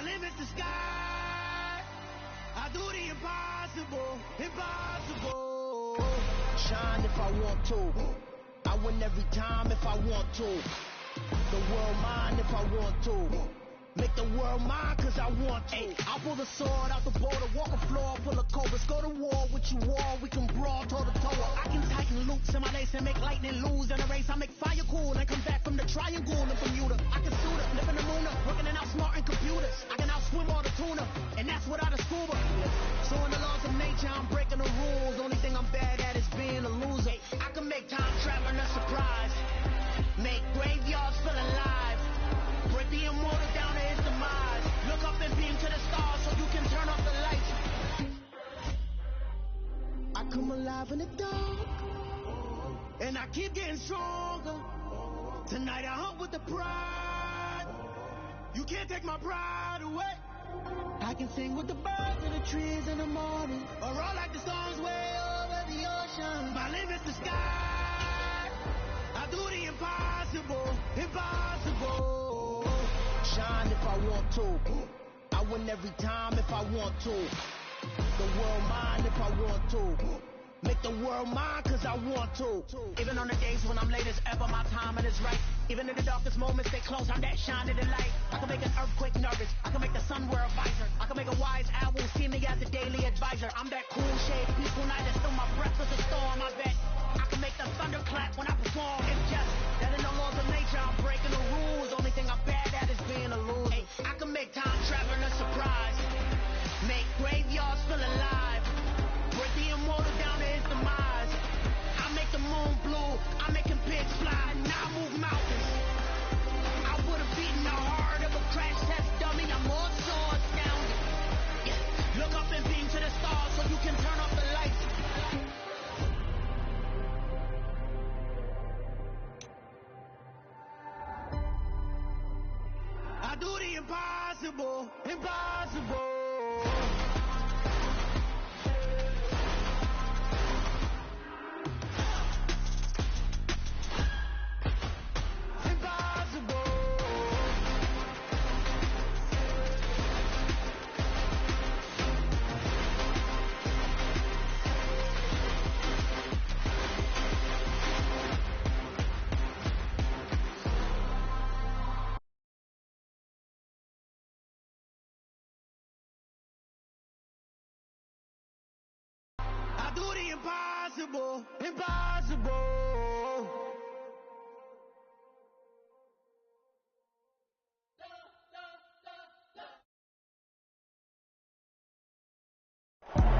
My limit's the sky. I do the impossible, impossible. Shine if I want to. I win every time if I want to. The world mine if I want to. Make the world mine cause I want to. I pull the sword out the border, walk a floor full of cobras. Go to war with you all, we can brawl toe to toe. I can tighten loops in my lace and make lightning lose in a race. I make fire cool and come back from the triangle in Bermuda. I can suit up, live in the moon up, working and outsmarting computers. I can outswim all the tuna, and that's without a scuba. So in the laws of nature, I'm breaking the rules. Only thing I'm bad at is being a loser. I can make time traveling a surprise. Make graveyards feel alive. Break the immortal down to his demise. Look up and beam to the stars so you can turn off the lights. I come alive in the dark, and I keep getting stronger. Tonight I hunt with the pride. You can't take my pride away. I can sing with the birds and the trees in the morning, or roll like the storms way over the ocean. My limit's the sky. I do the impossible, impossible. Shine if I want to. I win every time if I want to. The world mine if I want to. Make the world mine cause I want to. Even on the days when I'm late as ever, my timing is right. Even in the darkest moments, stay close, I'm that shining the light. I can make an earthquake nervous, I can make the sun wear a visor. I can make a wise owl see me as a daily advisor. I'm that cool shade, peaceful night, and still my breath is a storm, I bet. I can make the thunder clap when I perform. It's just that in the laws of nature, I'm breaking the rules. Only thing I'm bad at is being a loser. Hey, I can make time traveling a surprise. Make graveyards feel alive. Break the immortal down to his demise. I make the moon blue. I'm making pigs fly. Now I move mountains. I would have beaten the heart of a crash test dummy. I'm more so astounded. Yeah. Look up and beam to the stars so you can turn off the lights. I do the impossible, impossible. I do the impossible, impossible.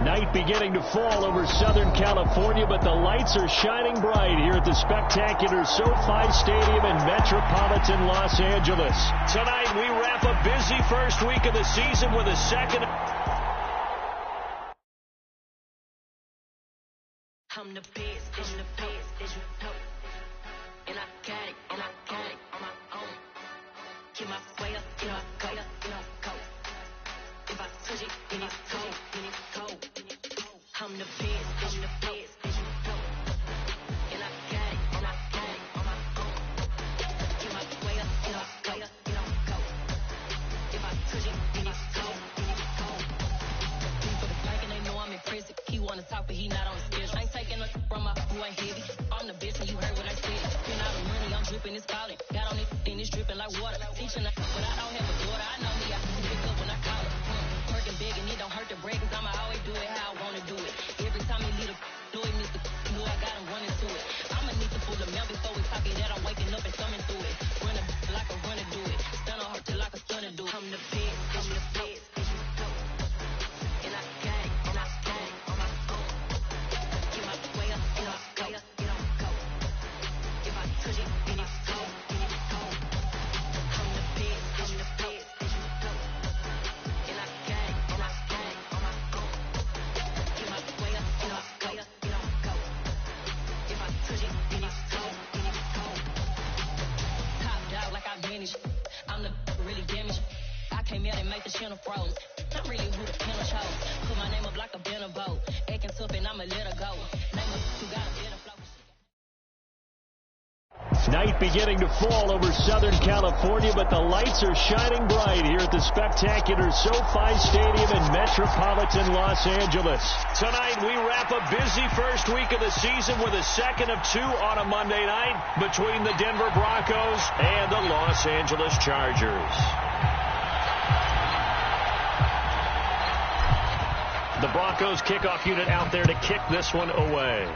Night beginning to fall over Southern California, but the lights are shining bright here at the spectacular SoFi Stadium in metropolitan Los Angeles. Tonight we wrap a busy first week of the season with a second. I'm the best, I'm the best, as you know. And I got it on my own. Get my way up, get my go, go. If I touch it, then it's cold, then it's cold. I'm the best, as you know. And I got it on my own. Get my way up, get my go. If I touch it, then it's cold, then it's cold. For the bank and they know I'm impressive. He wanna talk, but he not on the schedule. I ain't taking no from my boy heavy. I'm the best and you heard what I said. Spend all the money, I'm dripping, it's falling. Got on it, then it's dripping like water. Teaching her, but I don't have a daughter. I know me, I can pick up when I call her. Working big and it don't hurt the break, cause I'ma always do it how I wanna do it. Every time he lead a do it, Mr. Know I got him running to it. I'ma need to pull the mail before we talk it that I'm waking up and thumbing through it. Run a like a runner do it. Stun on her till like a stunner do it. I'm the best, I'm the best, as you know. And I got it on my own. Get my way up, get my go. If I touch it, then it's cold, then it's cold. I'm the best, as you know. And I got it on my own. Get my way up, get my go. If I touch it, then it's cold, then it's cold. Top dog like I vanished. I'm the really damaged. I came out and make the channel froze. I'm really who the killer chose. Put my name up like a banner boat. Acting tough and I'ma let her go. Name up who got a better flow. Night beginning to fall over Southern California, but the lights are shining bright here at the spectacular SoFi Stadium in metropolitan Los Angeles. Tonight, we wrap a busy first week of the season with a second of two on a Monday night between the Denver Broncos and the Los Angeles Chargers. The Broncos kickoff unit out there to kick this one away.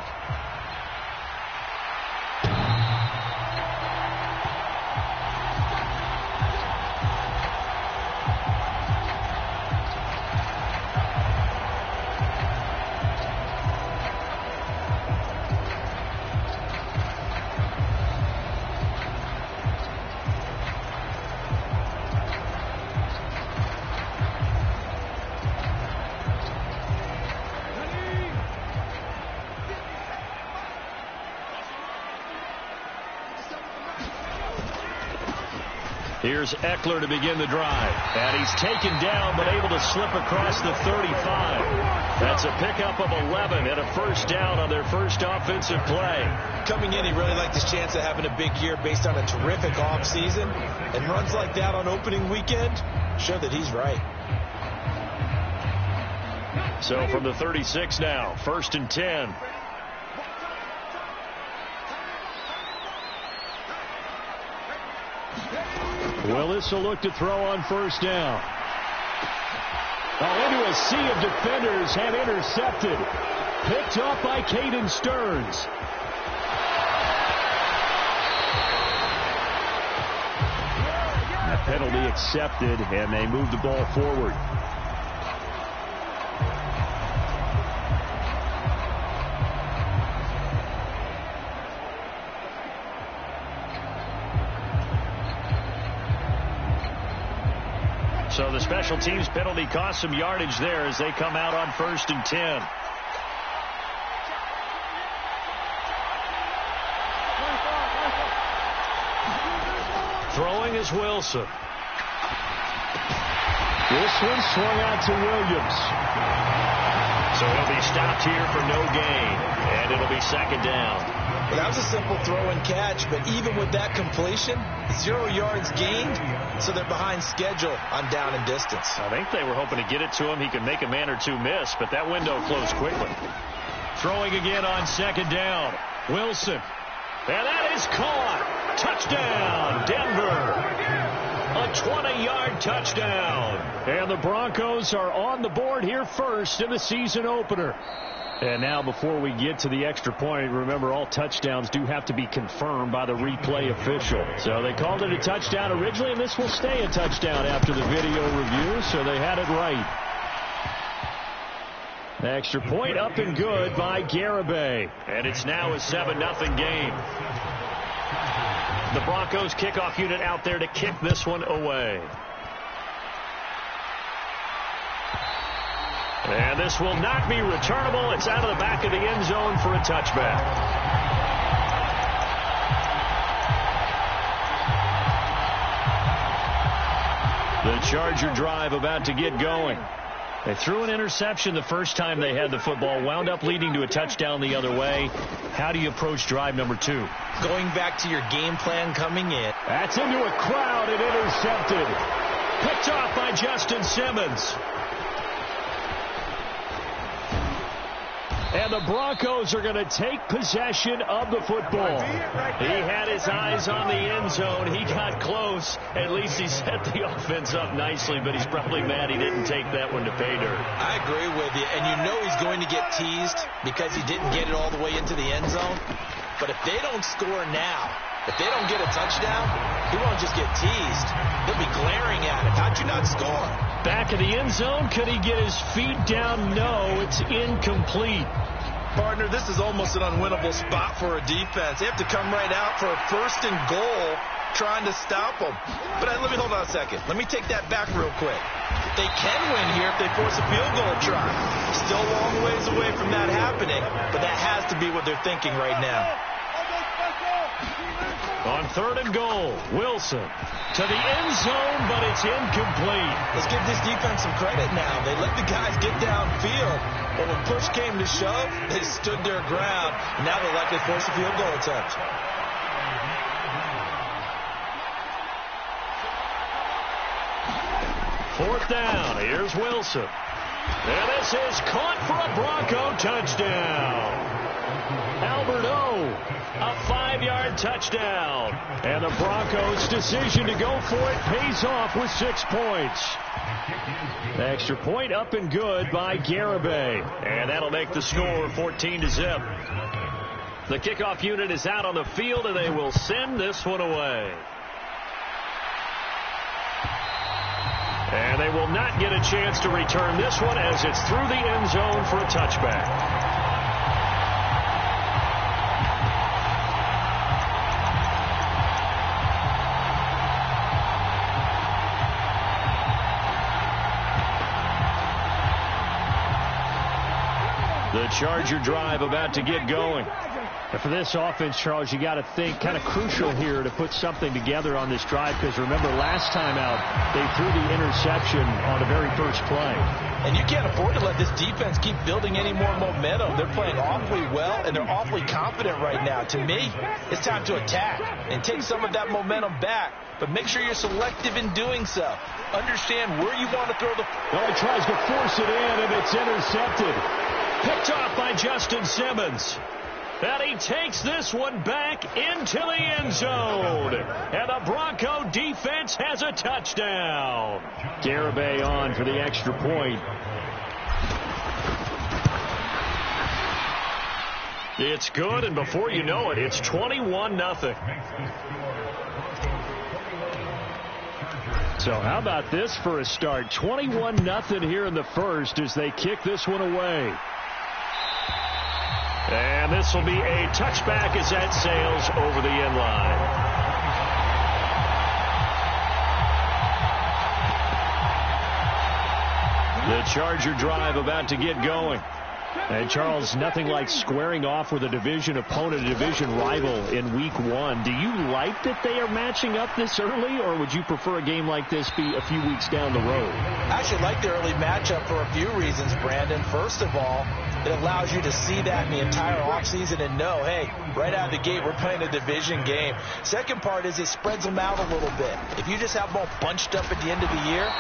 Here's Eckler to begin the drive. And he's taken down, but able to slip across the 35. That's a pickup of 11 and a first down on their first offensive play. Coming in, he really liked his chance of having a big year based on a terrific offseason. And runs like that on opening weekend show that he's right. So from the 36 now, 1st and 10. Willis will look to throw on first down. Into a sea of defenders and intercepted. Picked up by Caden Stearns. The penalty accepted, and they move the ball forward. So the special teams penalty cost some yardage there as they come out on 1st and 10. Throwing is Wilson. This one swung out to Williams. So he'll be stopped here for no gain, and it'll be 2nd down. Well, that was a simple throw and catch, but even with that completion, 0 yards gained, so they're behind schedule on down and distance. I think they were hoping to get it to him. He could make a man or two miss, but that window closed quickly. Throwing again on 2nd down. Wilson. And that is caught. Touchdown, Denver. A 20-yard touchdown. And the Broncos are on the board here first in the season opener. And now before we get to the extra point, remember all touchdowns do have to be confirmed by the replay official. So they called it a touchdown originally, and this will stay a touchdown after the video review, so they had it right. The extra point up and good by Garibay. And it's now a 7-0 game. The Broncos kickoff unit out there to kick this one away. And this will not be returnable. It's out of the back of the end zone for a touchback. The Charger drive about to get going. They threw an interception the first time they had the football, wound up leading to a touchdown the other way. How do you approach drive number 2? Going back to your game plan coming in. That's into a crowd and intercepted. Picked off by Justin Simmons. And the Broncos are going to take possession of the football. He had his eyes on the end zone. He got close. At least he set the offense up nicely, but he's probably mad he didn't take that one to pay dirt. I agree with you, and you know he's going to get teased because he didn't get it all the way into the end zone. But if they don't score now, if they don't get a touchdown, he won't just get teased. They'll be glaring at him. How'd you not score? Back of the end zone. Could he get his feet down? No, it's incomplete. Partner, this is almost an unwinnable spot for a defense. They have to come right out for a 1st and goal trying to stop them. But let me hold on a second. Let me take that back real quick. They can win here if they force a field goal try. Still a long ways away from that happening, but that has to be what they're thinking right now. On 3rd and goal, Wilson to the end zone, but it's incomplete. Let's give this defense some credit now. They let the guys get downfield, but when push came to shove, they stood their ground. Now they'll likely force a field goal attempt. 4th down. Here's Wilson. And this is caught for a Bronco touchdown. Albert O, a 5-yard touchdown. And the Broncos' decision to go for it pays off with 6 points. The extra point up and good by Garibay. And that'll make the score 14-0. The kickoff unit is out on the field, and they will send this one away. And they will not get a chance to return this one as it's through the end zone for a touchback. The Charger drive about to get going. And for this offense, Charles, you got to think kind of crucial here to put something together on this drive, because remember last time out they threw the interception on the very first play. And you can't afford to let this defense keep building any more momentum. They're playing awfully well, and they're awfully confident right now. To me, it's time to attack and take some of that momentum back, but make sure you're selective in doing so. Understand where you want to throw the... Well, he tries to force it in, and it's intercepted. Picked off by Justin Simmons. And he takes this one back into the end zone. And the Bronco defense has a touchdown. Garibay on for the extra point. It's good, and before you know it, it's 21-0. So how about this for a start? 21-0 here in the first as they kick this one away. And this will be a touchback as that sails over the end line. The Charger drive about to get going. And Charles, nothing like squaring off with a division opponent, a division rival in week 1. Do you like that they are matching up this early, or would you prefer a game like this be a few weeks down the road? I actually like the early matchup for a few reasons, Brandon. First of all, it allows you to see that in the entire offseason and know, hey, right out of the gate, we're playing a division game. Second part is it spreads them out a little bit. If you just have them all bunched up at the end of the year,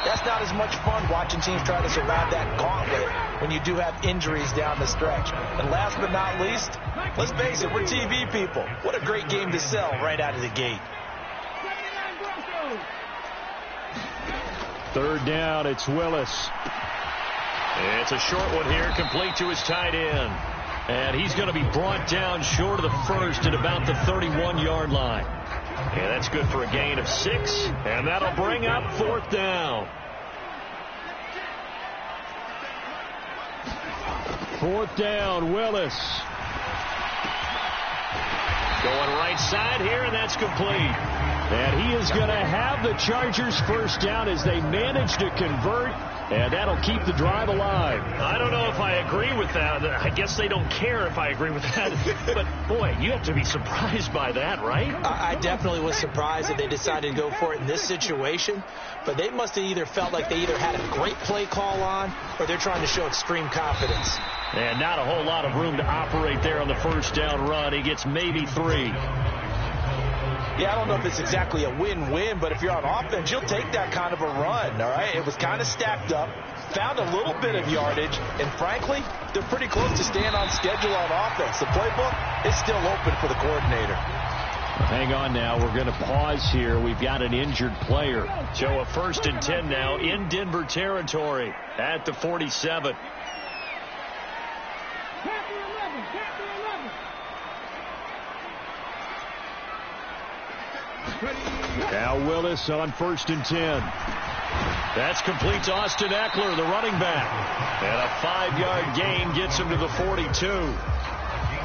that's not as much fun watching teams try to survive that gauntlet when you do have injuries down the stretch. And last but not least, let's face it, we're TV people. What a great game to sell right out of the gate. 3rd down, it's Willis. It's a short one here, complete to his tight end. And he's going to be brought down short of the first at about the 31-yard line. And that's good for a gain of 6. And that'll bring up 4th down. 4th down, Willis. Going right side here, and that's complete. And he is going to have the Chargers first down as they manage to convert, and that'll keep the drive alive. I don't know if I agree with that. I guess they don't care if I agree with that. But, boy, you have to be surprised by that, right? I definitely was surprised that they decided to go for it in this situation. But they must have either felt like they either had a great play call on or they're trying to show extreme confidence. And not a whole lot of room to operate there on the first down run. He gets maybe 3. Yeah, I don't know if it's exactly a win-win, but if you're on offense, you'll take that kind of a run, all right? It was kind of stacked up, found a little bit of yardage, and frankly, they're pretty close to staying on schedule on offense. The playbook is still open for the coordinator. Hang on now. We're going to pause here. We've got an injured player. So a 1st and 10 now in Denver territory at the 47. Now Willis on 1st and 10. That's complete to Austin Eckler, the running back. And a 5-yard gain gets him to the 42.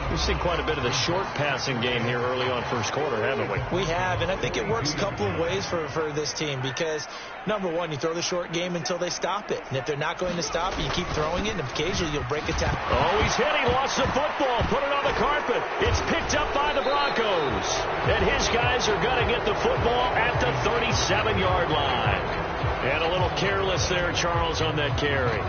We've seen quite a bit of the short passing game here early on first quarter, haven't we? We have, and I think it works a couple of ways for this team because, number one, you throw the short game until they stop it. And if they're not going to stop it, you keep throwing it, and occasionally you'll break a tackle. Oh, he's hit. He lost the football. Put it on the carpet. It's picked up by the Broncos. And his guys are going to get the football at the 37-yard line. And a little careless there, Charles, on that carry.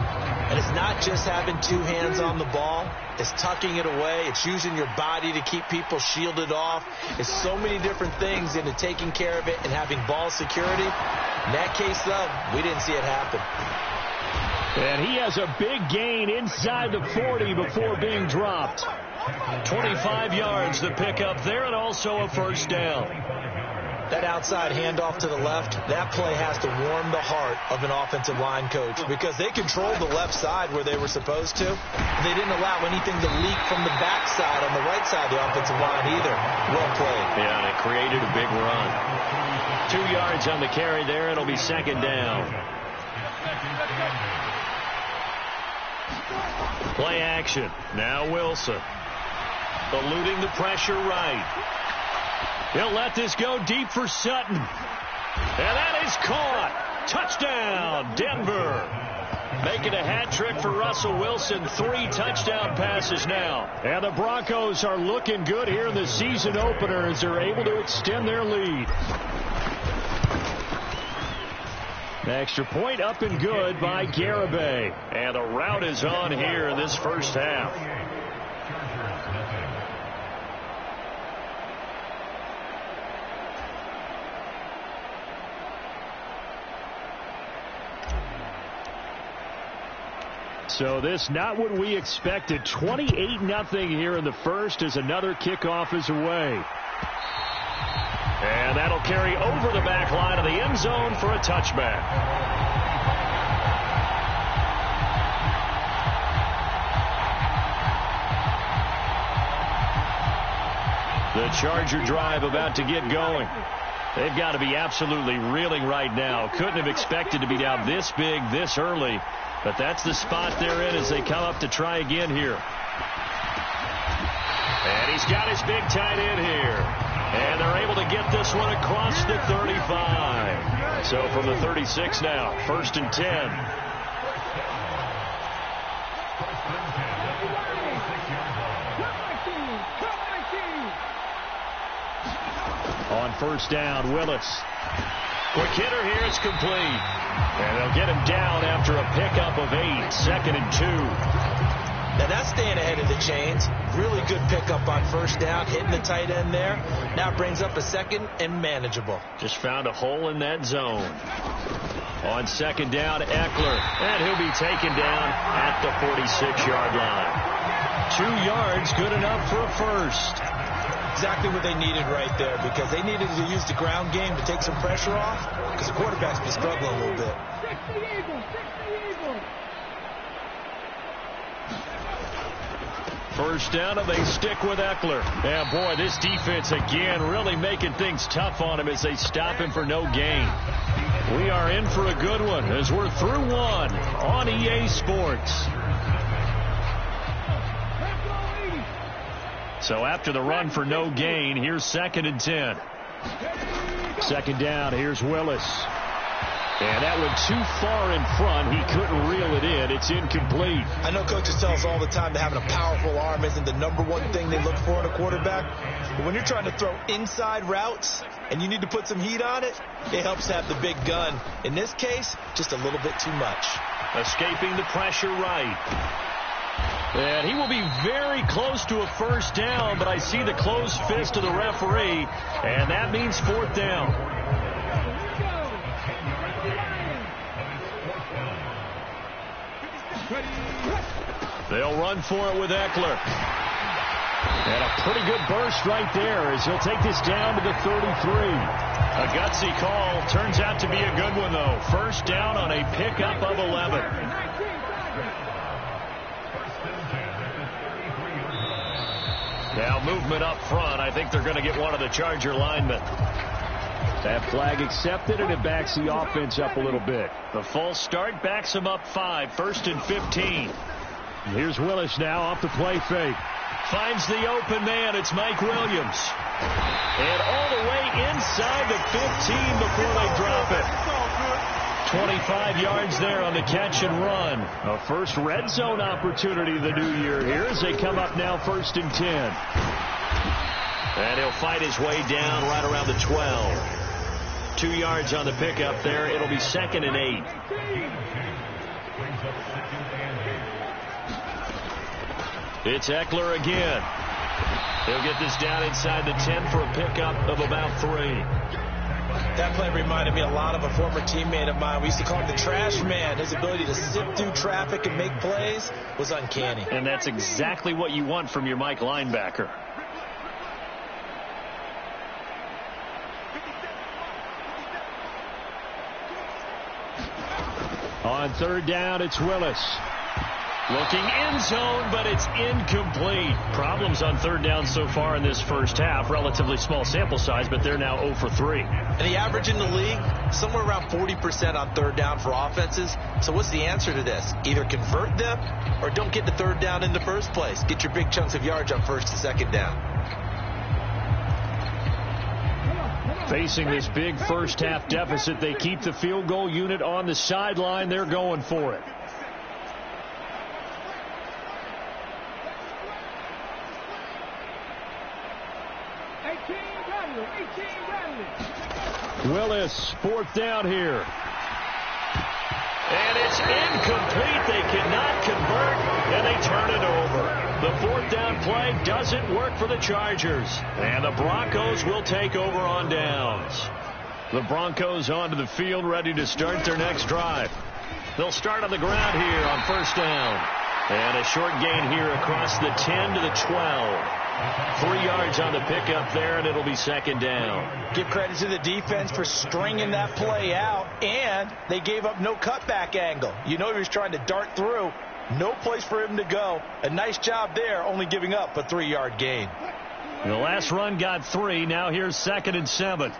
And it's not just having two hands on the ball. It's tucking it away. It's using your body to keep people shielded off. It's so many different things into taking care of it and having ball security. In that case, though, we didn't see it happen. And he has a big gain inside the 40 before being dropped. 25 yards to pick up there, and also a first down. That outside handoff to the left, that play has to warm the heart of an offensive line coach because they controlled the left side where they were supposed to. They didn't allow anything to leak from the backside on the right side of the offensive line either. Well played. Yeah, and it created a big run. 2 yards on the carry there. It'll be second down. Play action. Now Wilson. Eluding the pressure right. He'll let this go deep for Sutton. And that is caught. Touchdown, Denver. Making a hat trick for Russell Wilson. 3 touchdown passes now. And the Broncos are looking good here in the season opener as they're able to extend their lead. The extra point up and good by Garibay. And the route is on here in this first half. So this not what we expected. 28-0 here in the first as another kickoff is away. And that'll carry over the back line of the end zone for a touchback. The Charger drive about to get going. They've got to be absolutely reeling right now. Couldn't have expected to be down this big this early. But that's the spot they're in as they come up to try again here. And he's got his big tight end here. And they're able to get this one across the 35. So from the 36 now, 1st and 10. On first down, Willis. Quick hitter here, it's complete. And they'll get him down after a pickup of 8, 2nd and 2. Now that's staying ahead of the chains. Really good pickup on first down, hitting the tight end there. Now brings up a 2nd and manageable. Just found a hole in that zone. On 2nd down, Eckler. And he'll be taken down at the 46-yard line. 2 yards, good enough for a first. Exactly what they needed right there because they needed to use the ground game to take some pressure off because the quarterback's been struggling a little bit. First down, and they stick with Eckler. And boy, this defense again really making things tough on him as they stop him for no gain. We are in for a good one as we're through one on EA Sports. So after the run for no gain, here's 2nd and 10. 2nd down, here's Willis. And that went too far in front. He couldn't reel it in. It's incomplete. I know coaches tell us all the time that having a powerful arm isn't the #1 thing they look for in a quarterback. But when you're trying to throw inside routes and you need to put some heat on it, it helps to have the big gun. In this case, just a little bit too much. Escaping the pressure right. And he will be very close to a first down, but I see the closed fist of the referee, and that means 4th down. They'll run for it with Eckler. And a pretty good burst right there as he'll take this down to the 33. A gutsy call. Turns out to be a good one, though. First down on a pickup of 11. Now movement up front. I think they're going to get one of the Charger linemen. That flag accepted, and it backs the offense up a little bit. The false start backs them up 5. 1st and 15. Here's Willis now off the play fake. Finds the open man. It's Mike Williams. And all the way inside the 15 before they drop it. 25 yards there on the catch and run. A first red zone opportunity of the new year here as they come up now 1st and 10. And he'll fight his way down right around the 12. 2 yards on the pickup there. It'll be 2nd and 8. It's Eckler again. He'll get this down inside the 10 for a pickup of about 3. That play reminded me a lot of a former teammate of mine. We used to call him the trash man. His ability to sift through traffic and make plays was uncanny. And that's exactly what you want from your Mike linebacker. On third down, it's Willis. Looking end zone, but it's incomplete. Problems on third down so far in this first half. Relatively small sample size, but they're now 0 for 3. And the average in the league, somewhere around 40% on third down for offenses. So what's the answer to this? Either convert them or don't get to third down in the first place. Get your big chunks of yards on first and second down. Facing this big first half deficit, they keep the field goal unit on the sideline. They're going for it. Willis, fourth down here. And it's incomplete. They cannot convert, and they turn it over. The fourth down play doesn't work for the Chargers. And the Broncos will take over on downs. The Broncos onto the field, ready to start their next drive. They'll start on the ground here on first down. And a short gain here across the 10 to the 12. 3 yards on the pickup there, and it'll be second down. Give credit to the defense for stringing that play out, and they gave up no cutback angle. You know he was trying to dart through. No place for him to go. A nice job there, only giving up a 3-yard gain. The last run got 3. Now here's 2nd and 7.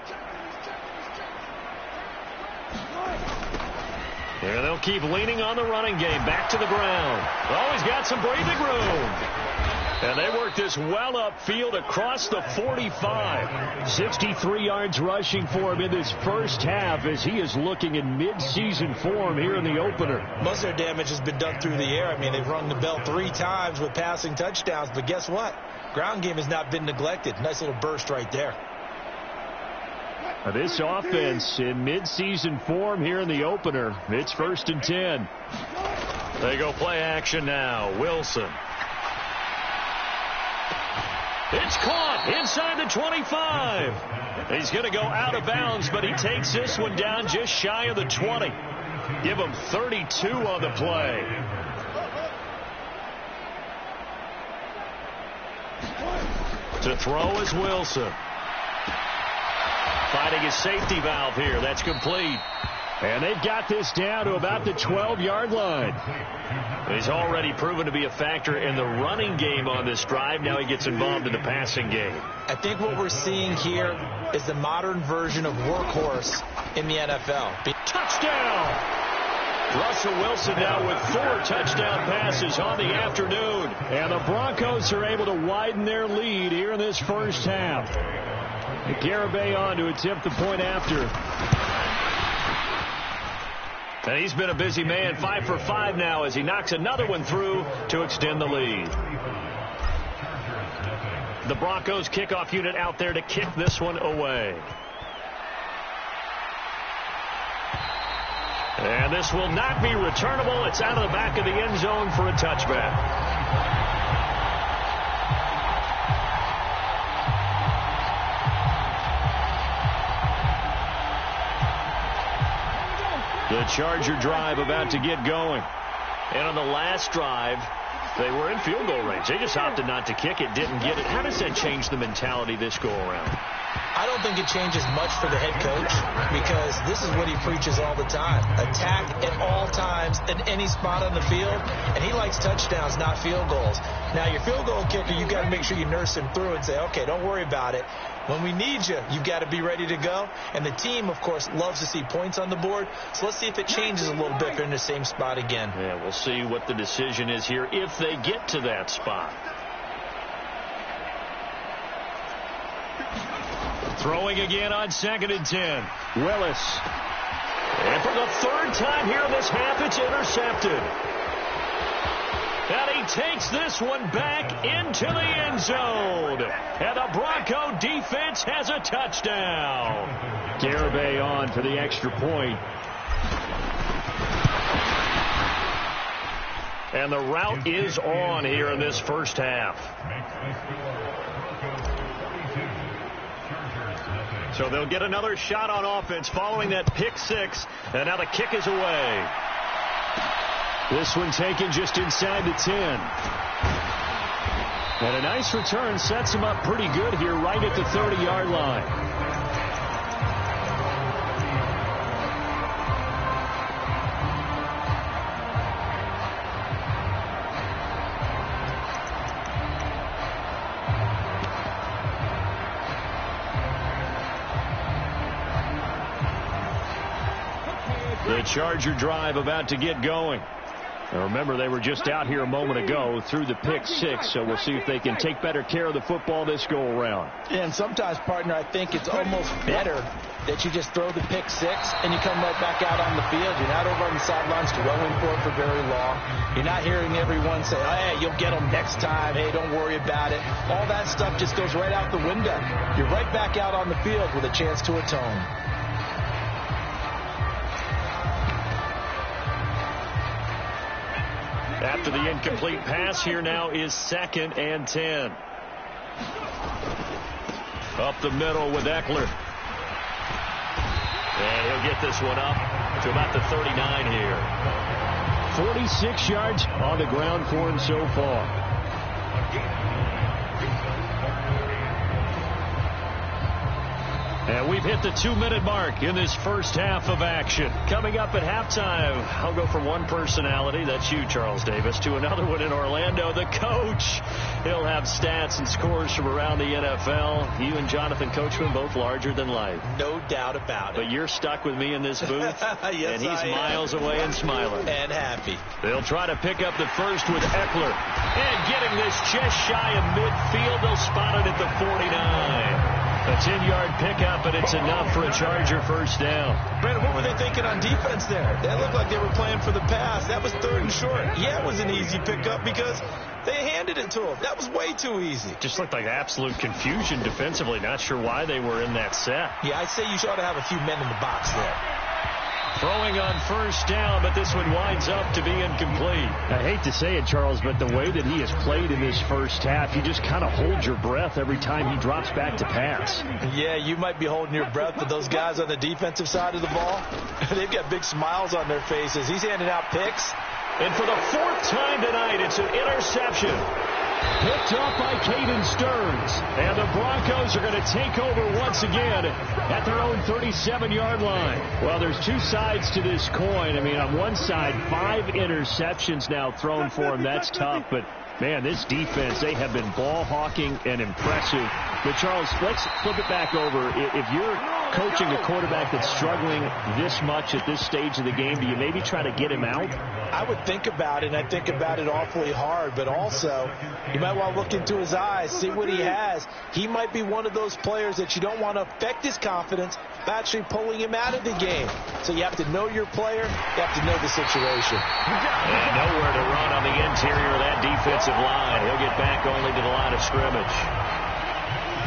There they'll keep leaning on the running game. Back to the ground. Oh, he's got some breathing room. And they work this well upfield across the 45. 63 yards rushing for him in this first half as he is looking in mid-season form here in the opener. Most of their damage has been done through the air. I mean, they've rung the bell 3 times with passing touchdowns. But guess what? Ground game has not been neglected. Nice little burst right there. This offense in mid-season form here in the opener. It's 1st and 10. They go play action now. Wilson. It's caught inside the 25. He's going to go out of bounds, but he takes this one down just shy of the 20. Give him 32 on the play. To throw is Wilson. Finding his safety valve here. That's complete. And they've got this down to about the 12-yard line. He's already proven to be a factor in the running game on this drive. Now he gets involved in the passing game. I think what we're seeing here is the modern version of workhorse in the NFL. Touchdown! Russell Wilson now with 4 touchdown passes on the afternoon. And the Broncos are able to widen their lead here in this first half. Garibay on to attempt the point after. And he's been a busy man, 5 for 5 now as he knocks another one through to extend the lead. The Broncos kickoff unit out there to kick this one away. And this will not be returnable. It's out of the back of the end zone for a touchback. The Charger drive about to get going. And on the last drive, they were in field goal range. They just opted not to kick it, didn't get it. How does that change the mentality this go around? I don't think it changes much for the head coach because this is what he preaches all the time. Attack at all times in any spot on the field, and he likes touchdowns, not field goals. Now, your field goal kicker, you've got to make sure you nurse him through and say, okay, don't worry about it. When we need you, you've got to be ready to go. And the team, of course, loves to see points on the board. So let's see if it changes a little bit. They're in the same spot again. Yeah, we'll see what the decision is here if they get to that spot. Throwing again on 2nd and 10. Willis. And for the 3rd time here in this half, it's intercepted. And he takes this one back into the end zone. And the Bronco defense has a touchdown. Garibay on for the extra point. And the route is on here in this first half. So they'll get another shot on offense following that pick six. And now the kick is away. This one taken just inside the 10. And a nice return sets him up pretty good here right at the 30-yard line. The Charger drive about to get going. Now remember, they were just out here a moment ago through the pick six, so we'll see if they can take better care of the football this go-around. And sometimes, partner, I think it's almost better that you just throw the pick six and you come right back out on the field. You're not over on the sidelines throwing for it for very long. You're not hearing everyone say, oh, hey, you'll get them next time. Hey, don't worry about it. All that stuff just goes right out the window. You're right back out on the field with a chance to atone. After the incomplete pass, here now is 2nd and 10. Up the middle with Eckler. And he'll get this one up to about the 39 here. 46 yards on the ground for him so far. And we've hit the 2-minute mark in this first half of action. Coming up at halftime, I'll go from one personality, that's you, Charles Davis, to another one in Orlando, the coach. He'll have stats and scores from around the NFL. You and Jonathan Coachman, both larger than life. No doubt about it. But you're stuck with me in this booth. Yes, and he's miles away and smiling. And happy. They'll try to pick up the first with Eckler. And getting this just shy of midfield, they'll spot it at the 49. A 10-yard pickup, and it's enough for a Charger first down. Brandon, what were they thinking on defense there? They looked like they were playing for the pass. That was 3rd and short. Yeah, it was an easy pickup because they handed it to him. That was way too easy. Just looked like absolute confusion defensively. Not sure why they were in that set. Yeah, I'd say you ought to have a few men in the box there. Throwing on first down, but this one winds up to be incomplete. I hate to say it, Charles, but the way that he has played in this first half, you just kind of hold your breath every time he drops back to pass. Yeah, you might be holding your breath, but those guys on the defensive side of the ball, they've got big smiles on their faces. He's handing out picks. And for the 4th time tonight, it's an interception. Picked up by Caden Stearns. And the Broncos are going to take over once again at their own 37-yard line. Well, there's two sides to this coin. I mean, on one side, 5 interceptions now thrown for him. That's tough. But, man, this defense, they have been ball hawking and impressive. But, Charles, let's flip it back over. If you're coaching a quarterback that's struggling this much at this stage of the game, do you maybe try to get him out? I would think about it, and I think about it awfully hard. But also, you might want to look into his eyes, see what he has. He might be one of those players that you don't want to affect his confidence by actually pulling him out of the game. So you have to know your player. You have to know the situation. And nowhere to run on the interior of that defensive line. He'll get back only to the line of scrimmage.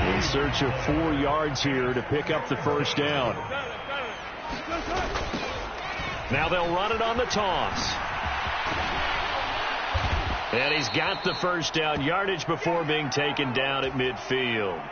In search of 4 yards here to pick up the first down. Now they'll run it on the toss. And he's got the first down, yardage before being taken down at midfield.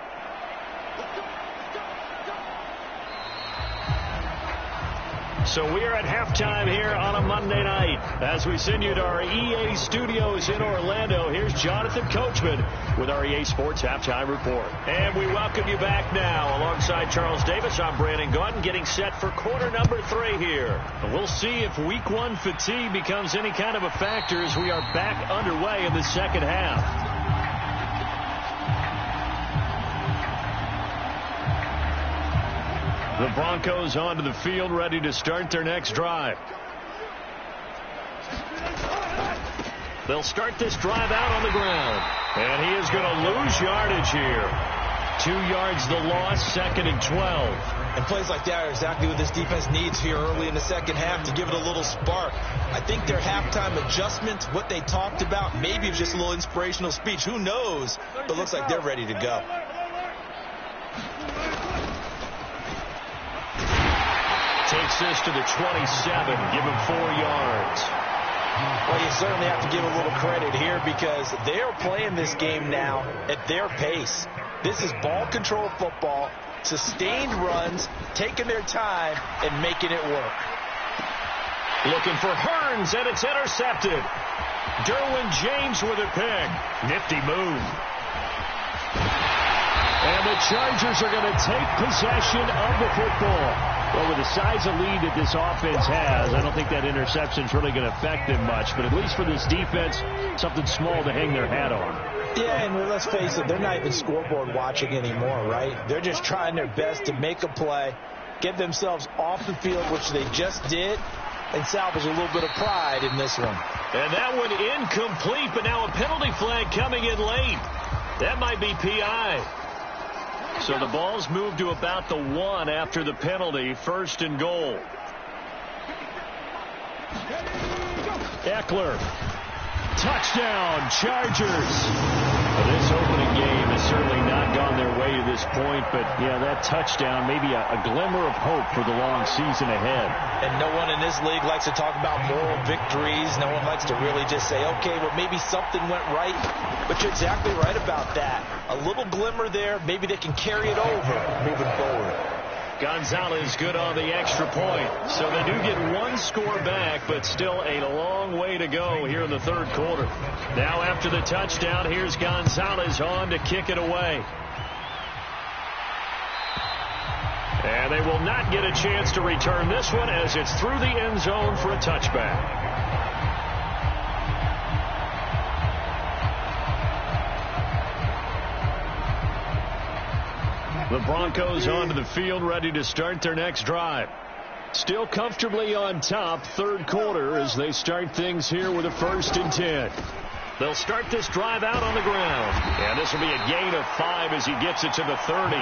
So we're at halftime here on a Monday night. As we send you to our EA studios in Orlando, here's Jonathan Coachman with our EA Sports Halftime Report. And we welcome you back now. Alongside Charles Davis, I'm Brandon Gaudin, getting set for quarter number 3 here. And we'll see if week 1 fatigue becomes any kind of a factor as we are back underway in the second half. The Broncos onto the field, ready to start their next drive. They'll start this drive out on the ground. And he is going to lose yardage here. 2 yards the loss, 2nd and 12. And plays like that are exactly what this defense needs here early in the second half to give it a little spark. I think their halftime adjustment, what they talked about, maybe it was just a little inspirational speech. Who knows? But it looks like they're ready to go. Takes this to the 27. Give him 4 yards. Well, you certainly have to give a little credit here because they are playing this game now at their pace. This is ball control football, sustained runs, taking their time, and making it work. Looking for Hearns, and it's intercepted. Derwin James with a pick. Nifty move. And the Chargers are going to take possession of the football. Well, with the size of lead that this offense has, I don't think that interception is really going to affect them much. But at least for this defense, something small to hang their hat on. Yeah, and let's face it, they're not even scoreboard watching anymore, right? They're just trying their best to make a play, get themselves off the field, which they just did, and salvage a little bit of pride in this one. And that one incomplete, but now a penalty flag coming in late. That might be PI. So the ball's moved to about the 1 after the penalty. First and goal. Eckler. Touchdown, Chargers. Well, this opening game has certainly not gone their way to this point, but, yeah, that touchdown, maybe a glimmer of hope for the long season ahead. And no one in this league likes to talk about moral victories. No one likes to really just say, okay, well, maybe something went right. But you're exactly right about that. A little glimmer there. Maybe they can carry it over moving forward. Gonzalez good on the extra point. So they do get one score back, but still a long way to go here in the third quarter. Now after the touchdown, here's Gonzalez on to kick it away. And they will not get a chance to return this one as it's through the end zone for a touchback. The Broncos onto the field, ready to start their next drive. Still comfortably on top, third quarter, as they start things here with a 1st and 10. They'll start this drive out on the ground. And this will be a gain of 5 as he gets it to the 30.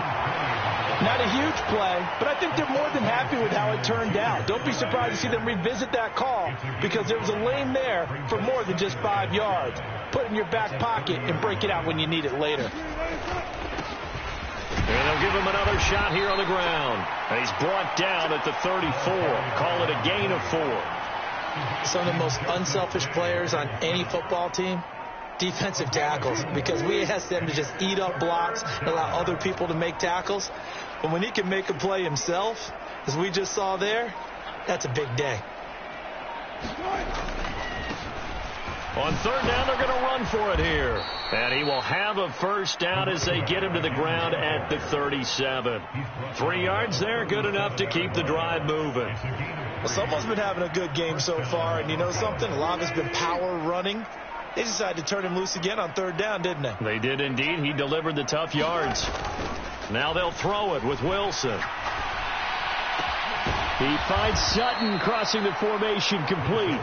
Not a huge play, but I think they're more than happy with how it turned out. Don't be surprised to see them revisit that call because there was a lane there for more than just 5 yards. Put it in your back pocket and break it out when you need it later. And they'll give him another shot here on the ground. And he's brought down at the 34. Call it a gain of 4. Some of the most unselfish players on any football team, defensive tackles, because we ask them to just eat up blocks and allow other people to make tackles. But when he can make a play himself, as we just saw there, that's a big day. On third down, they're going to run for it here. And he will have a first down as they get him to the ground at the 37. 3 yards there, good enough to keep the drive moving. Well, someone's been having a good game so far, and you know something? A lot of it's been power running. They decided to turn him loose again on third down, didn't they? They did indeed. He delivered the tough yards. Now they'll throw it with Wilson. He finds Sutton crossing the formation complete.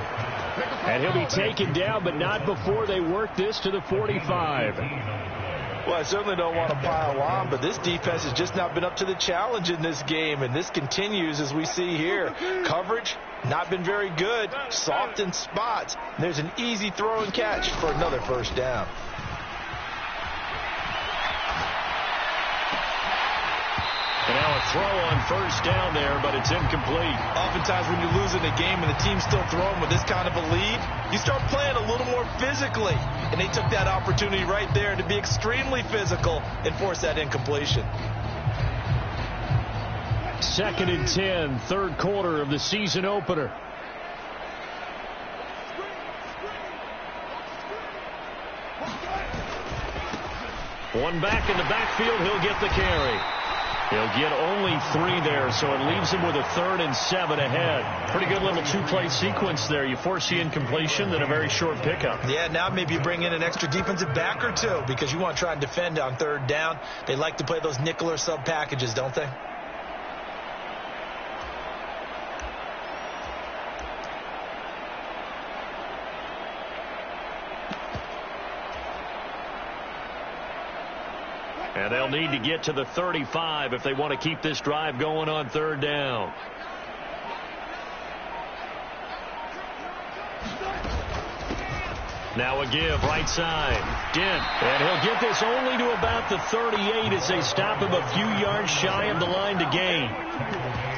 And he'll be taken down, but not before they work this to the 45. Well, I certainly don't want to pile on, but this defense has just not been up to the challenge in this game, and this continues as we see here. Coverage, not been very good. Soft in spots. There's an easy throw and catch for another first down. And now a throw on first down there, but it's incomplete. Oftentimes when you're losing a game and the team's still throwing with this kind of a lead, you start playing a little more physically. And they took that opportunity right there to be extremely physical and force that incompletion. 2nd and 10, third quarter of the season opener. One back in the backfield, he'll get the carry. He'll get only 3 there, so it leaves him with a 3rd and 7 ahead. Pretty good little 2-play sequence there. You force the incompletion, then a very short pickup. Yeah, now maybe you bring in an extra defensive back or 2 because you want to try and defend on third down. They like to play those nickel or sub packages, don't they? And they'll need to get to the 35 if they want to keep this drive going on third down. Now a give, right side. Dent. And he'll get this only to about the 38 as they stop him a few yards shy of the line to gain.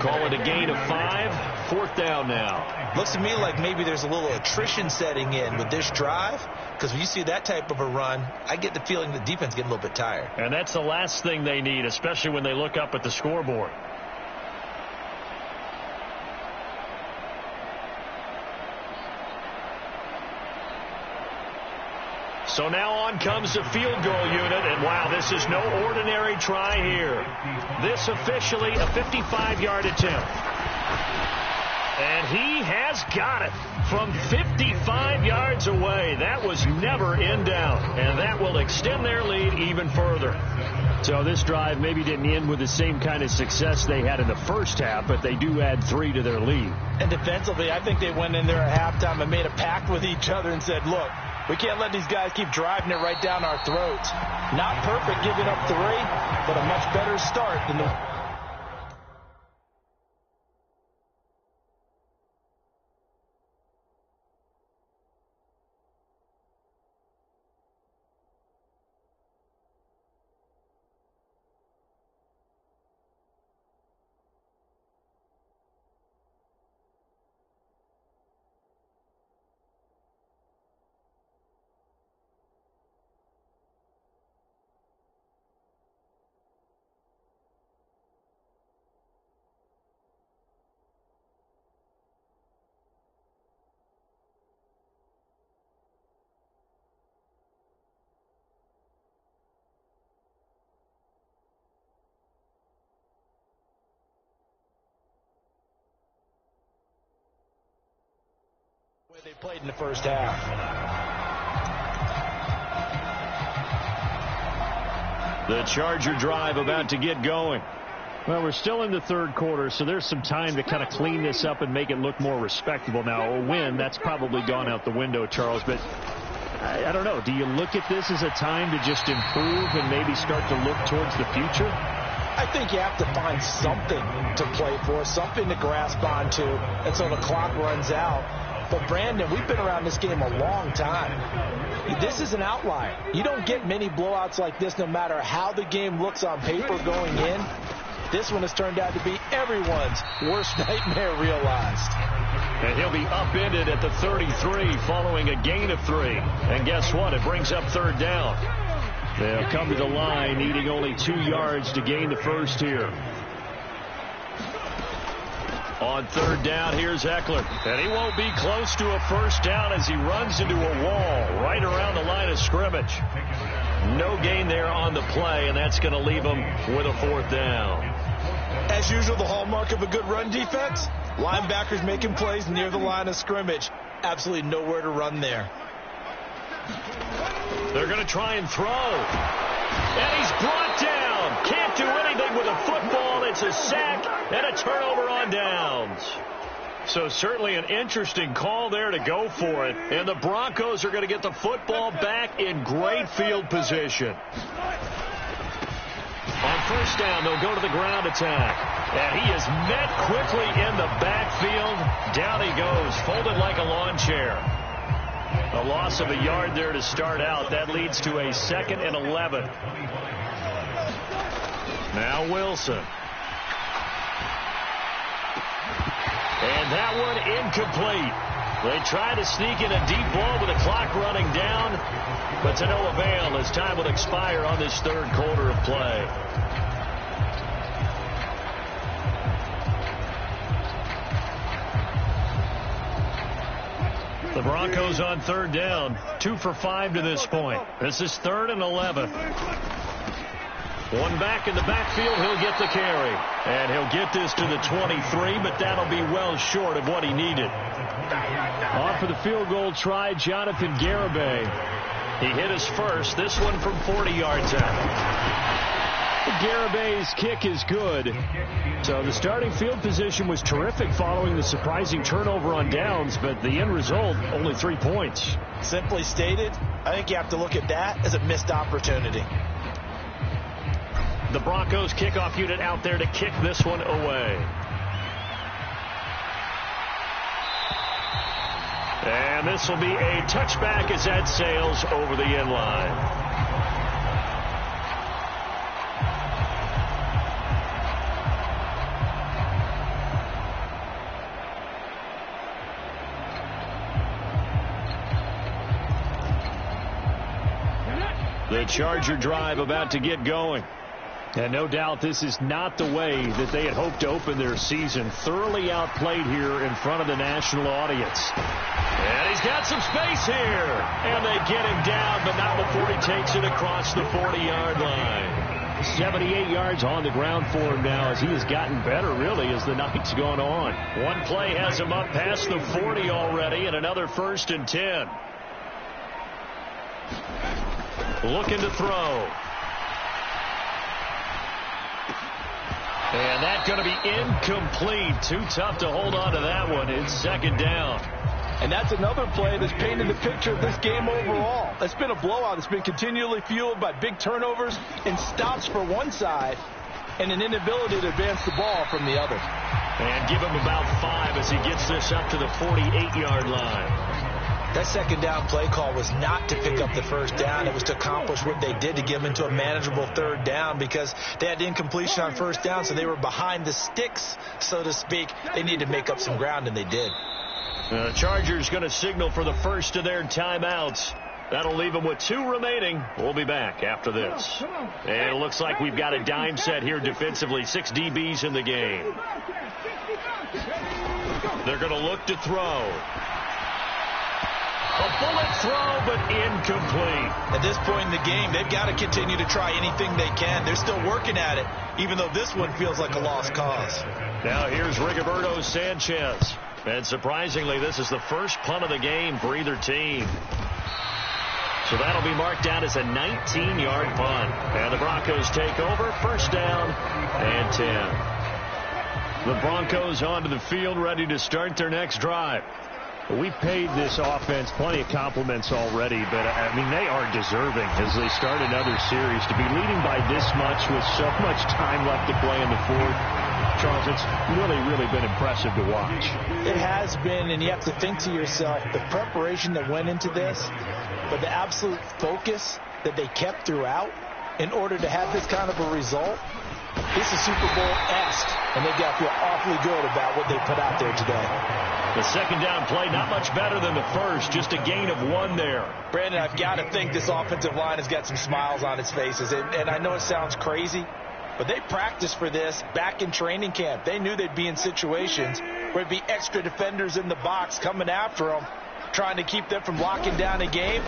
Call it a gain of 5. Fourth down now. Looks to me like maybe there's a little attrition setting in with this drive, because when you see that type of a run, I get the feeling the defense getting a little bit tired. And that's the last thing they need, especially when they look up at the scoreboard. So now on comes the field goal unit, and wow, this is no ordinary try here. This officially a 55-yard attempt. And he has got it from 55 yards away. That was never in doubt, and that will extend their lead even further. So this drive maybe didn't end with the same kind of success they had in the first half, but they do add 3 to their lead. And defensively, I think they went in there at halftime and made a pact with each other and said, look, we can't let these guys keep driving it right down our throats. Not perfect giving up 3, but a much better start than the... they played in the first half. The Charger drive about to get going. Well, we're still in the third quarter, so there's some time to kind of clean this up and make it look more respectable. Now, a win, that's probably gone out the window, Charles, but I don't know. Do you look at this as a time to just improve and maybe start to look towards the future? I think you have to find something to play for, something to grasp onto until the clock runs out. But, Brandon, we've been around this game a long time. This is an outlier. You don't get many blowouts like this no matter how the game looks on paper going in. This one has turned out to be everyone's worst nightmare realized. And he'll be upended at the 33 following a gain of 3. And guess what? It brings up third down. They'll come to the line needing only 2 yards to gain the first here. On third down, here's Eckler. And he won't be close to a first down as he runs into a wall right around the line of scrimmage. No gain there on the play, and that's going to leave him with a fourth down. As usual, the hallmark of a good run defense, linebackers making plays near the line of scrimmage. Absolutely nowhere to run there. They're going to try and throw. And he's brought down. Can't do anything with a football. It's a sack and a turnover on downs. So certainly an interesting call there to go for it. And the Broncos are going to get the football back in great field position. On first down, they'll go to the ground attack. And he is met quickly in the backfield. Down he goes, folded like a lawn chair. A loss of a yard there to start out. That leads to a 2nd and 11. Now Wilson. And that one incomplete. They try to sneak in a deep ball with the clock running down, but to no avail as time will expire on this third quarter of play. The Broncos on third down, 2 for 5 to this point. This is 3rd and 11. One back in the backfield, he'll get the carry. And he'll get this to the 23, but that'll be well short of what he needed. Off for the field goal try, Jonathan Garibay. He hit his first, this one from 40 yards out. Garibay's kick is good. So the starting field position was terrific following the surprising turnover on downs, but the end result, only 3 points. Simply stated, I think you have to look at that as a missed opportunity. The Broncos kickoff unit out there to kick this one away. And this will be a touchback as that sails over the end line. The Charger drive about to get going. And no doubt this is not the way that they had hoped to open their season. Thoroughly outplayed here in front of the national audience. And he's got some space here. And they get him down, but not before he takes it across the 40-yard line. 78 yards on the ground for him now as he has gotten better, really, as the night's gone on. One play has him up past the 40 already, and another 1st and 10. Looking to throw. And that's going to be incomplete. Too tough to hold on to that one. It's 2nd down. And that's another play that's painting the picture of this game overall. It's been a blowout. It's been continually fueled by big turnovers and stops for one side and an inability to advance the ball from the other. And give him about 5 as he gets this up to the 48-yard line. That 2nd down play call was not to pick up the 1st down. It was to accomplish what they did, to get them into a manageable 3rd down, because they had incompletion on 1st down, so they were behind the sticks, so to speak. They needed to make up some ground, and they did. The Chargers going to signal for the first of their timeouts. That'll leave them with 2 remaining. We'll be back after this. And it looks like we've got a dime set here defensively. 6 DBs in the game. They're going to look to throw. A bullet throw, but incomplete. At this point in the game, they've got to continue to try anything they can. They're still working at it, even though this one feels like a lost cause. Now here's Rigoberto Sanchez. And surprisingly, this is the first punt of the game for either team. So that'll be marked down as a 19-yard punt. And the Broncos take over. 1st down and 10. The Broncos onto the field, ready to start their next drive. We've paid this offense plenty of compliments already, but, I mean, they are deserving as they start another series. To be leading by this much with so much time left to play in the 4th, Charles, it's really, really been impressive to watch. It has been, and you have to think to yourself, the preparation that went into this, but the absolute focus that they kept throughout in order to have this kind of a result. This is Super Bowl-esque, and they've got to feel awfully good about what they put out there today. The 2nd down play, not much better than the first, just a gain of 1 there. Brandon, I've got to think this offensive line has got some smiles on its faces, and I know it sounds crazy, but they practiced for this back in training camp. They knew they'd be in situations where there'd be extra defenders in the box coming after them, trying to keep them from locking down a game.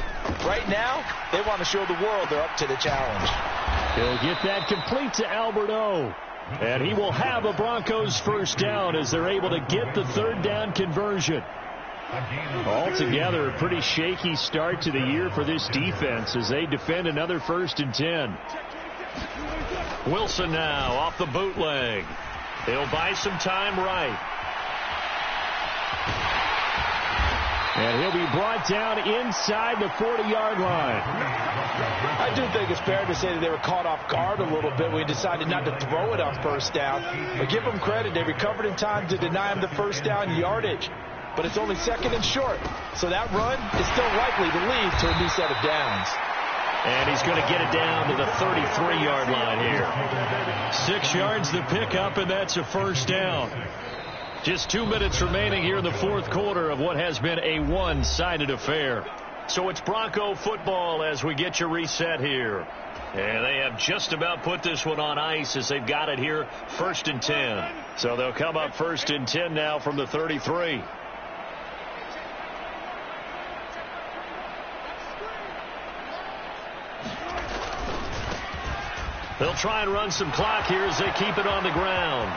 Right now, they want to show the world they're up to the challenge. He'll get that complete to Albert O. And he will have a Broncos 1st down as they're able to get the 3rd down conversion. Altogether, a pretty shaky start to the year for this defense as they defend another 1st and 10. Wilson now off the bootleg. He'll buy some time right. And he'll be brought down inside the 40-yard line. I do think it's fair to say that they were caught off guard a little bit when we decided not to throw it on 1st down. But give them credit. They recovered in time to deny him the 1st down yardage. But it's only 2nd and short. So that run is still likely to lead to a new set of downs. And he's going to get it down to the 33-yard line here. 6 yards the pickup, and that's a 1st down. Just 2 minutes remaining here in the 4th quarter of what has been a one-sided affair. So it's Bronco football as we get you reset here. And they have just about put this one on ice as they've got it here 1st and 10. So they'll come up 1st and 10 now from the 33. They'll try and run some clock here as they keep it on the ground.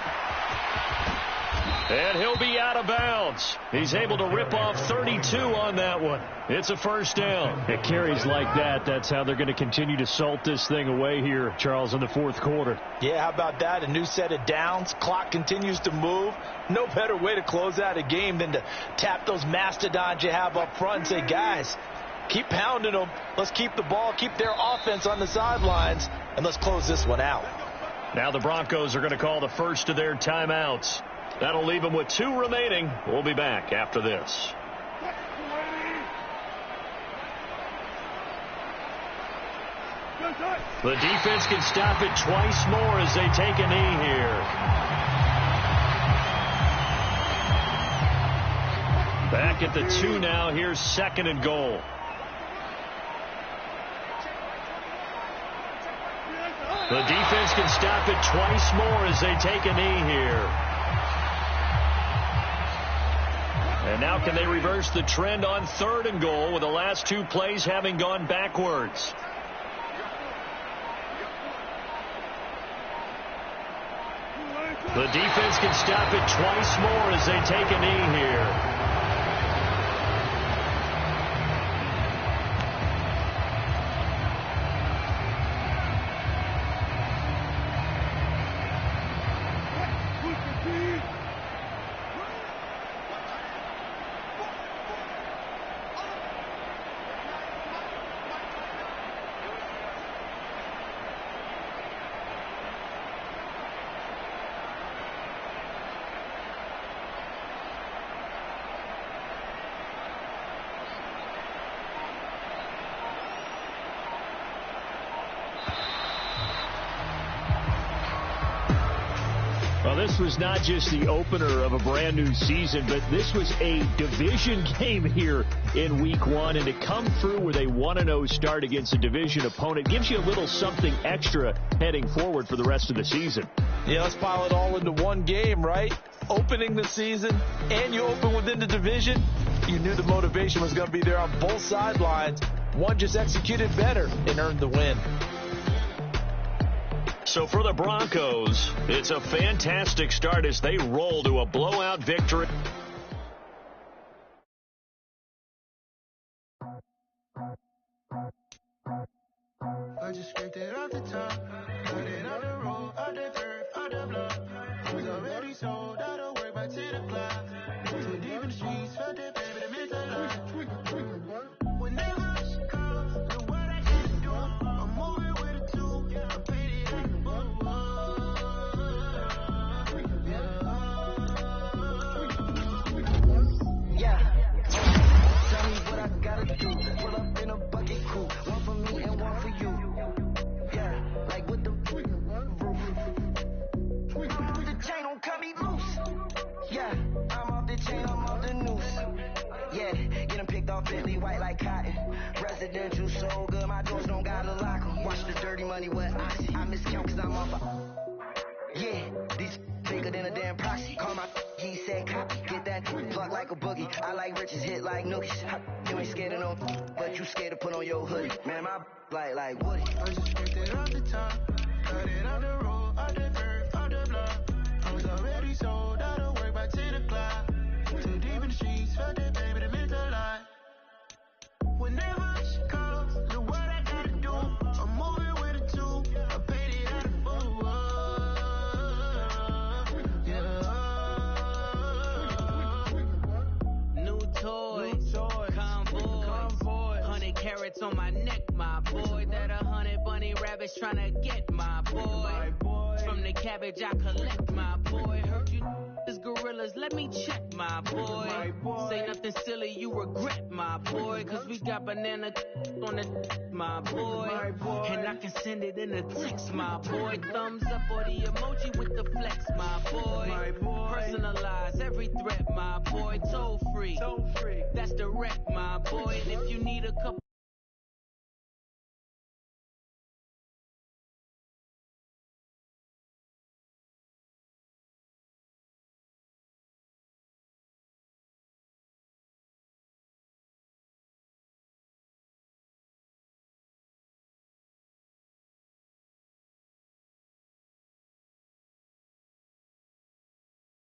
And he'll be out of bounds. He's able to rip off 32 on that one. It's a 1st down. It carries like that. That's how they're going to continue to salt this thing away here, Charles, in the 4th quarter. Yeah, how about that? A new set of downs. Clock continues to move. No better way to close out a game than to tap those mastodons you have up front and say, guys, keep pounding them. Let's keep the ball, keep their offense on the sidelines, and let's close this one out. Now the Broncos are going to call the first of their timeouts. That'll leave them with 2 remaining. We'll be back after this. The defense can stop it twice more as they take a knee here. Back at the 2 now. Here's 2nd and goal. The defense can stop it twice more as they take a knee here. And now can they reverse the trend on 3rd and goal with the last 2 plays having gone backwards? The defense can stop it twice more as they take a knee here. Well, this was not just the opener of a brand new season, but this was a division game here in week 1. And to come through with a 1-0 start against a division opponent gives you a little something extra heading forward for the rest of the season. Yeah, let's pile it all into one game, right? Opening the season, and you open within the division. You knew the motivation was going to be there on both sidelines. One just executed better and earned the win. So for the Broncos, it's a fantastic start as they roll to a blowout victory. I just scraped it off the top, got it on the road, out the dirt, out the block. I was already sold, out of work by 10 o'clock. Too deep in the streets, felt that baby, that meant a lot. Whenever she calls, look what I can do. I'm moving with a 2, I paid it at the book. Yeah. Tell me what I gotta do. Pull up in a bucket crew. One for me and one for you. Yeah, like with the roof. The chain don't cut me loose. Yeah, I'm off the chain, I'm off the noose. Yeah, get them picked off Bentley white like cotton. Residential so good, my doors don't gotta lock 'em. Watch the dirty money with oxy. I miscount cause I'm off yeah, these bigger than a damn proxy. Call my he said copy. Get that plug like a boogie. I like riches, hit like nookies. You ain't scared of no, but you scared to put on your hoodie. Man, my like Woody. I just scraped it off the top, got it on the road, out the dirt, out the block. I was already sold, out of work by 10 o'clock. Too deep in the streets, felt that baby, that meant a lot. Whenever she calls, look what I gotta do. I'm moving with a 2, I paid it at the book. Toys, convoy, 100 carats on my neck, my boy. That 100 bunny rabbits tryna get my boy. From the cabbage I collect, my boy. Heard you is gorillas, let me check, my boy. Say nothing silly, you regret, my boy. Cause we got banana on the my boy. And I can send it in a text, my boy. Thumbs up or the emoji with the flex, my boy. Personalize every threat, my boy. Toll free. That's direct, my boy. And if you need a couple